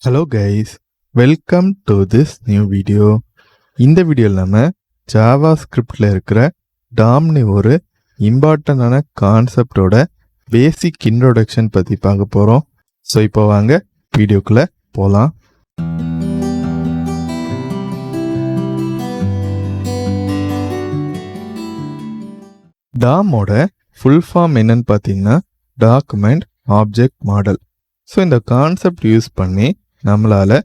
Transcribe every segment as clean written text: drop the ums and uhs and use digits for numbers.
Hello guys, welcome to this new video. இந்த வீடியோவில் நம்ம ஜாவா ஸ்கிரிப்டில் இருக்கிற டாம்னு ஒரு இம்பார்ட்டண்டான கான்செப்டோட பேசிக் இன்ட்ரோடக்ஷன் பற்றி பார்க்க போகிறோம். ஸோ இப்போ வாங்க வீடியோக்குள்ளே போகலாம். டாமோட ஃபுல் ஃபார்ம் என்னன்னு பார்த்தீங்கன்னா டாக்குமெண்ட் ஆப்ஜெக்ட் மாடல். ஸோ இந்த கான்செப்ட் யூஸ் பண்ணி நம்மளால்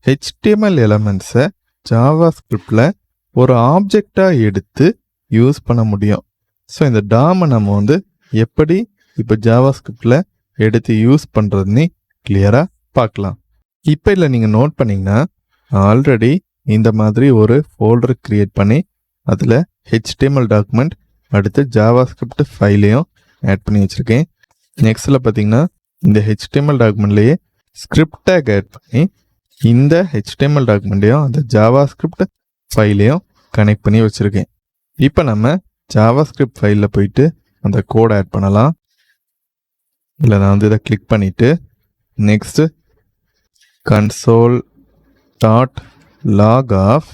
HTML எலமெண்ட்ஸை ஜாவா ஸ்கிரிப்டில் ஒரு ஆப்ஜெக்டாக எடுத்து யூஸ் பண்ண முடியும். ஸோ இந்த டாமை நம்ம எப்படி இப்போ ஜாவா ஸ்கிரிப்டில் எடுத்து யூஸ் பண்ணுறதுன்னு கிளியராக பார்க்கலாம். இப்போ இல்லை நீங்கள் நோட் பண்ணிங்கன்னா ஆல்ரெடி இந்த மாதிரி ஒரு ஃபோல்டர் க்ரியேட் பண்ணி அதில் HTML டாக்குமெண்ட் அடுத்து ஜாவா ஸ்கிரிப்ட் ஃபைலையும் ஆட் பண்ணி வச்சுருக்கேன். நெக்ஸ்ட்டில் பார்த்தீங்கன்னா இந்த HTML டாக்குமெண்ட்லேயே ஸ்கிரிப்ட் டேக் ஆட் பண்ணி இந்த HTML டாக்குமெண்ட்டையும் அந்த ஜாவா ஸ்கிரிப்ட் ஃபைலையும் கனெக்ட் பண்ணி வச்சுருக்கேன். இப்போ நம்ம ஜாவா ஸ்கிரிப்ட் ஃபைலில் போயிட்டு அந்த கோட் ஆட் பண்ணலாம். இல்லை நான் இதை கிளிக் பண்ணிவிட்டு next console dot log of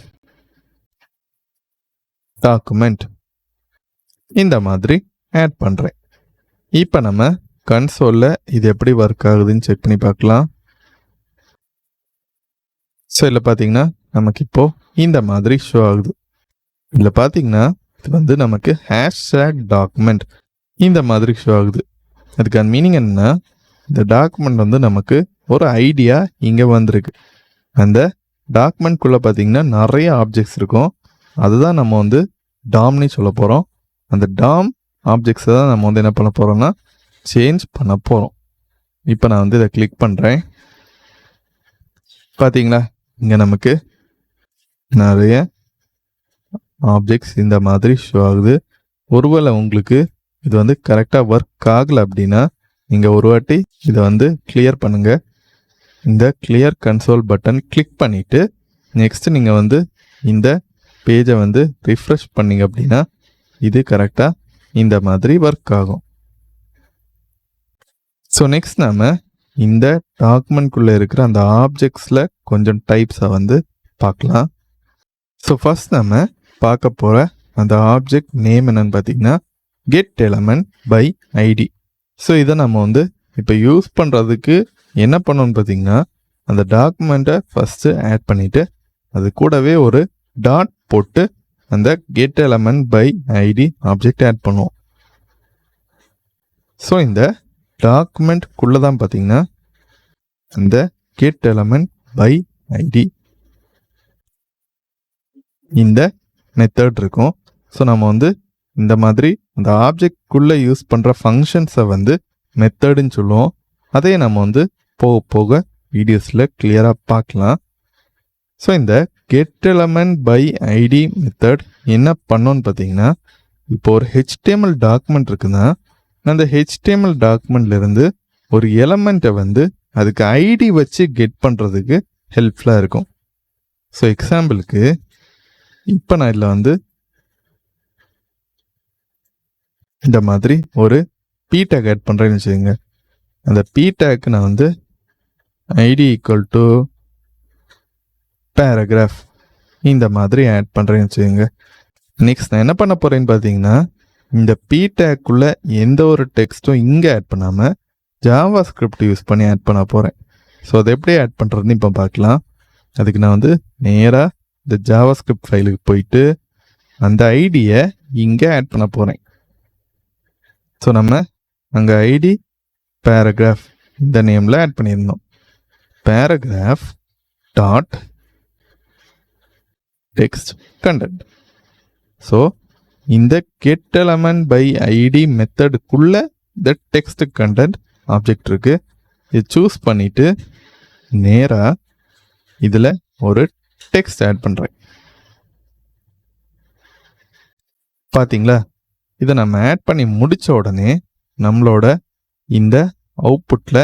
document இந்த மாதிரி ஆட் பண்ணுறேன். இப்போ நம்ம கன்சோலில் இது எப்படி ஒர்க் ஆகுதுன்னு செக் பண்ணி பார்க்கலாம். ஸோ இதில் பார்த்தீங்கன்னா நமக்கு இப்போது இந்த மாதிரி ஷோ ஆகுது. இதில் பார்த்தீங்கன்னா இது நமக்கு ஹேஷ்டேக் டாக்குமெண்ட் இந்த மாதிரி ஷோ ஆகுது. அதுக்கான மீனிங் என்னன்னா, இந்த டாக்குமெண்ட் நமக்கு ஒரு ஐடியா இங்கே வந்திருக்கு. அந்த டாக்குமெண்ட்குள்ளே பார்த்தீங்கன்னா நிறைய ஆப்ஜெக்ட்ஸ் இருக்கும். அதுதான் நம்ம டாம்னு சொல்ல போகிறோம். அந்த டாம் ஆப்ஜெக்ட்ஸை தான் நம்ம என்ன பண்ண போகிறோம்னா சேஞ்ச் பண்ண போகிறோம். இப்போ நான் இதை கிளிக் பண்ணுறேன். பார்த்தீங்களா, இங்கே நமக்கு நிறைய ஆப்ஜெக்ட்ஸ் இந்த மாதிரி ஷோ ஆகுது. ஒருவேளை உங்களுக்கு இது கரெக்டாக ஒர்க் ஆகலை அப்படின்னா நீங்கள் ஒரு வாட்டி இதை கிளியர் பண்ணுங்கள். இந்த கிளியர் கன்சோல் பட்டன் கிளிக் பண்ணிவிட்டு நெக்ஸ்ட்டு நீங்கள் இந்த பேஜை ரிஃப்ரெஷ் பண்ணிங்க அப்படின்னா இது கரெக்டாக இந்த மாதிரி ஒர்க் ஆகும். ஸோ நெக்ஸ்ட் நம்ம இந்த டாக்குமெண்ட்குள்ளே இருக்கிற அந்த ஆப்ஜெக்ட்ஸில் கொஞ்சம் டைப்ஸை பார்க்கலாம். ஸோ ஃபர்ஸ்ட் நம்ம பார்க்க போகிற அந்த ஆப்ஜெக்ட் நேம் என்னன்னு பார்த்தீங்கன்னா get element by ID. So இதை நம்ம இப்போ யூஸ் பண்ணுறதுக்கு என்ன பண்ணணும்னு பார்த்தீங்கன்னா அந்த டாக்குமெண்ட்டை ஃபஸ்ட்டு ஆட் பண்ணிவிட்டு அது கூடவே ஒரு டாட் போட்டு அந்த get element by ID object add பண்ணுவோம். ஸோ இந்த டாக்குமெண்ட்குள்ளே தான் பார்த்தீங்கன்னா அந்த கெட் எலமெண்ட் பை ஐடி இந்த மெத்தட் இருக்கும். ஸோ நம்ம இந்த மாதிரி அந்த ஆப்ஜெக்ட்குள்ளே யூஸ் பண்ணுற ஃபங்க்ஷன்ஸை மெத்தடுன்னு சொல்லுவோம். அதே நம்ம போக போக வீடியோஸில் கிளியராக பார்க்கலாம். ஸோ இந்த get element by ID method என்ன பண்ணோன்னு பார்த்தீங்கன்னா, இப்போ ஒரு HTML டாக்குமெண்ட் இருக்குன்னா அந்த HTML டாக்குமெண்ட்லேருந்து ஒரு எலமெண்ட்டை அதுக்கு ஐடி வச்சு கெட் பண்ணுறதுக்கு ஹெல்ப்ஃபுல்லாக இருக்கும். ஸோ எக்ஸாம்பிளுக்கு இப்போ நான் இதில் இந்த மாதிரி ஒரு P டேக் ஆட் பண்ணுறேன்னு வச்சுக்கோங்க. அந்த P டேக்கு நான் ஐடி ஈக்குவல் டு பேராகிராஃப் இந்த மாதிரி ஆட் பண்ணுறேன்னு வச்சுக்கோங்க. நெக்ஸ்ட் நான் என்ன பண்ண போகிறேன்னு பார்த்தீங்கன்னா இந்த P டேக்குள்ளே எந்த ஒரு டெக்ஸ்ட்டும் இங்கே ஆட் பண்ணாமல் ஜாவா ஸ்கிரிப்ட் யூஸ் பண்ணி ஆட் பண்ண போகிறேன். ஸோ அதை எப்படி ஆட் பண்ணுறதுன்னு இப்போ பார்க்கலாம். அதுக்கு நான் நேராக இந்த ஜாவா ஸ்கிரிப்ட் ஃபைலுக்கு போயிட்டு அந்த ஐடியை இங்கே ஆட் பண்ண போகிறேன். ஸோ நம்ம அங்கே ஐடி பேராகிராஃப் இந்த நேமில் ஆட் பண்ணியிருந்தோம். Paragraph dot text content. So இந்த கெட் எலமெண்ட் பை ஐடி மெத்தடுக்குள்ளே இந்த டெக்ஸ்ட் கண்டென்ட் ஆப்ஜெக்ட் இருக்கு. இது சூஸ் பண்ணிட்டு நேராக இதில் ஒரு டெக்ஸ்ட் ஆட் பண்ணுறேன். பார்த்தீங்களா, இதை நம்ம ஆட் பண்ணி முடித்த உடனே நம்மளோட இந்த அவுட்புட்டில்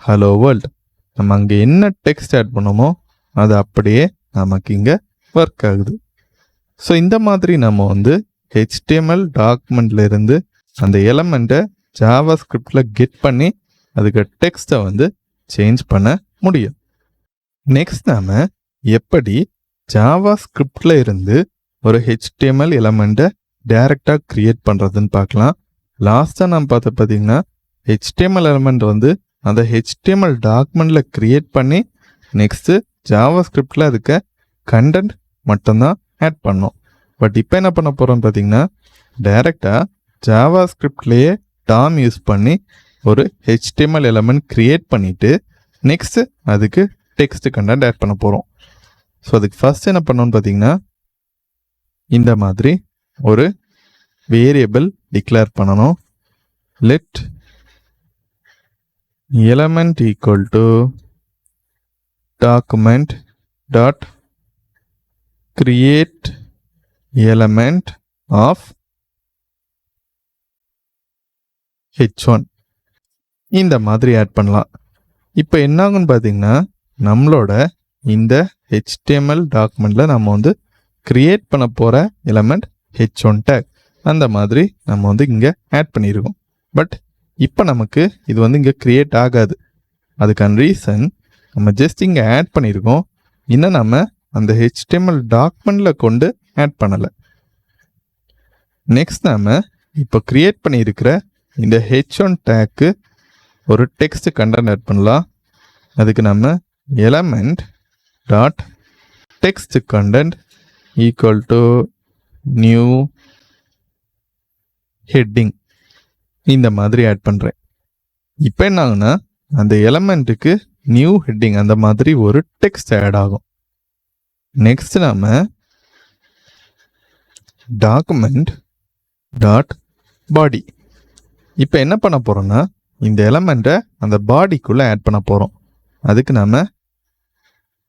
ஹலோ வேர்ல்ட் நம்ம அங்கே என்ன டெக்ஸ்ட் ஆட் பண்ணோமோ அது அப்படியே நமக்கு இங்கே ஒர்க் ஆகுது. ஸோ இந்த மாதிரி நம்ம HTML டாக்குமெண்ட்ல இருந்து அந்த எலமெண்ட்டை ஜாவா ஸ்கிரிப்டில் கெட் பண்ணி அதுக்கு டெக்ஸ்ட்டை சேஞ்ச் பண்ண முடியும். நெக்ஸ்ட் நாம எப்படி ஜாவா ஸ்கிரிப்ட்ல இருந்து ஒரு ஹெச்டிஎம்எல் எலமெண்ட்டை டைரெக்டாக கிரியேட் பண்ணுறதுன்னு பார்க்கலாம். லாஸ்ட்டாக நம்ம பார்த்தீங்கன்னா ஹெச்டிஎம்எல் எலமெண்ட் வந்து அந்த ஹெச்டிஎம்எல் டாக்குமெண்ட்டில் கிரியேட் பண்ணி நெக்ஸ்ட்டு ஜாவா ஸ்கிரிப்டில் அதுக்கு கண்டென்ட் மட்டும்தான் ஆட் பண்ணோம். பட் இப்போ என்ன பண்ண போகிறோம்னு பார்த்தீங்கன்னா டைரெக்டாக ஜாவா ஸ்கிரிப்ட்லேயே டாம் யூஸ் பண்ணி ஒரு ஹெச்டிஎம்எல் எலமெண்ட் கிரியேட் பண்ணிவிட்டு நெக்ஸ்ட்டு அதுக்கு டெக்ஸ்ட் கண்டென்ட் ஆட் பண்ண போகிறோம். ஸோ அதுக்கு ஃபர்ஸ்ட் என்ன பண்ணோம்னு பார்த்தீங்கன்னா இந்த மாதிரி ஒரு வேரியபிள் டிக்ளேர் பண்ணணும். Let element equal to document dot create element of h1 இந்த மாதிரி ஆட் பண்ணலாம். இப்போ என்ன ஆகும்னு பார்த்தீங்கன்னா நம்மளோட இந்த HTML டாக்குமெண்ட்டில் நம்ம வந்து கிரியேட் பண்ண போகிற எலமெண்ட் h1 டேக் அந்த மாதிரி நம்ம வந்து இங்கே ஆட் பண்ணியிருக்கோம். பட் இப்போ நமக்கு இது வந்து இங்கே கிரியேட் ஆகாது. அதுக்கான ரீசன் நம்ம ஜஸ்ட் இங்கே ஆட் பண்ணியிருக்கோம், இன்னும் நம்ம அந்த HTML டாக்குமெண்ட்டில் கொண்டு ஆட் பண்ணலை. நெக்ஸ்ட் நம்ம இப்போ கிரியேட் பண்ணியிருக்கிற இந்த h1 டேக்கு ஒரு டெக்ஸ்ட் கண்டென்ட் ஆட் பண்ணலாம். அதுக்கு நம்ம element dot text content equal to new heading இந்த மாதிரி ஆட் பண்ணுறேன். இப்போ என்ன ஆகுனா அந்த எலமெண்ட்டுக்கு நியூ ஹெட்டிங் அந்த மாதிரி ஒரு டெக்ஸ்ட் ஆட் ஆகும். நெக்ஸ்ட் நாம டாக்குமெண்ட் டாட் பாடி இப்போ என்ன பண்ண போகிறோம்னா இந்த எலமெண்ட்டை அந்த பாடிக்குள்ளே ஆட் பண்ண போகிறோம். அதுக்கு நம்ம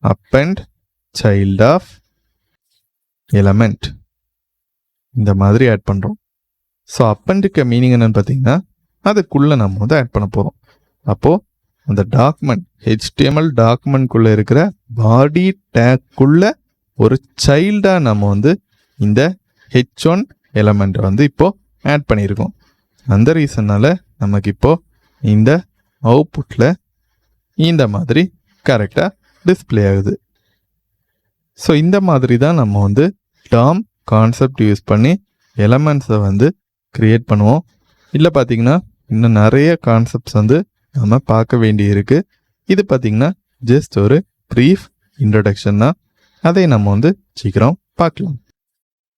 அப்பெண்ட் சைல்ட் ஆஃப் எலமெண்ட் இந்த மாதிரி ஆட் பண்ணுறோம். ஸோ அப்பெண்டுக்கு மீனிங் என்னன்னு பார்த்தீங்கன்னா அதுக்குள்ளே நம்ம வந்து ஆட் பண்ண போகிறோம். அப்போது அந்த டாக்குமெண்ட் HTML டாக்குமெண்ட்குள்ளே இருக்கிற பாடி டேக்குள்ளே ஒரு சைல்டாக நம்ம வந்து இந்த h1 எலமெண்ட்டை வந்து இப்போது ஆட் பண்ணியிருக்கோம். அந்த ரீசனால் நமக்கு இப்போது இந்த அவுட்புட்டில் இந்த மாதிரி கரெக்டாக டிஸ்பிளே ஆகுது. ஸோ இந்த மாதிரி தான் நம்ம வந்து டாம் கான்செப்ட் யூஸ் பண்ணி எலமெண்ட்ஸை வந்து க்ரியேட் பண்ணுவோம். இல்லை பார்த்தீங்கன்னா இன்னும் நிறைய கான்செப்ட்ஸ் வந்து நம்ம பார்க்க வேண்டி இருக்குது. இது பார்த்தீங்கன்னா ஜஸ்ட் ஒரு ப்ரீஃப் இன்ட்ரடக்ஷன் தான், அதை நம்ம வந்து சீக்கிரம் பார்க்கலாம்.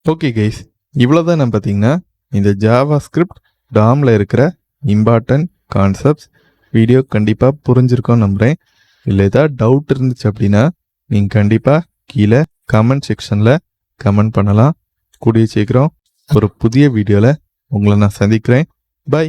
ஓகே கைஸ், இவ்வளோதான் நம்ம பார்த்தீங்கன்னா இந்த ஜாவா ஸ்கிரிப்ட் டாமில் இருக்கிற இம்பார்ட்டன்ட் கான்செப்ட்ஸ். வீடியோ கண்டிப்பாக புரிஞ்சிருக்கோன்னு நம்புகிறேன். இல்லை ஏதாவது டவுட் இருந்துச்சு அப்படின்னா நீங்கள் கண்டிப்பாக கீழே கமெண்ட் செக்ஷனில் கமெண்ட் பண்ணலாம். கூடிய சீக்கிரம் ஒரு புதிய வீடியோவில் உங்களை நான் சந்திக்கிறேன். பை.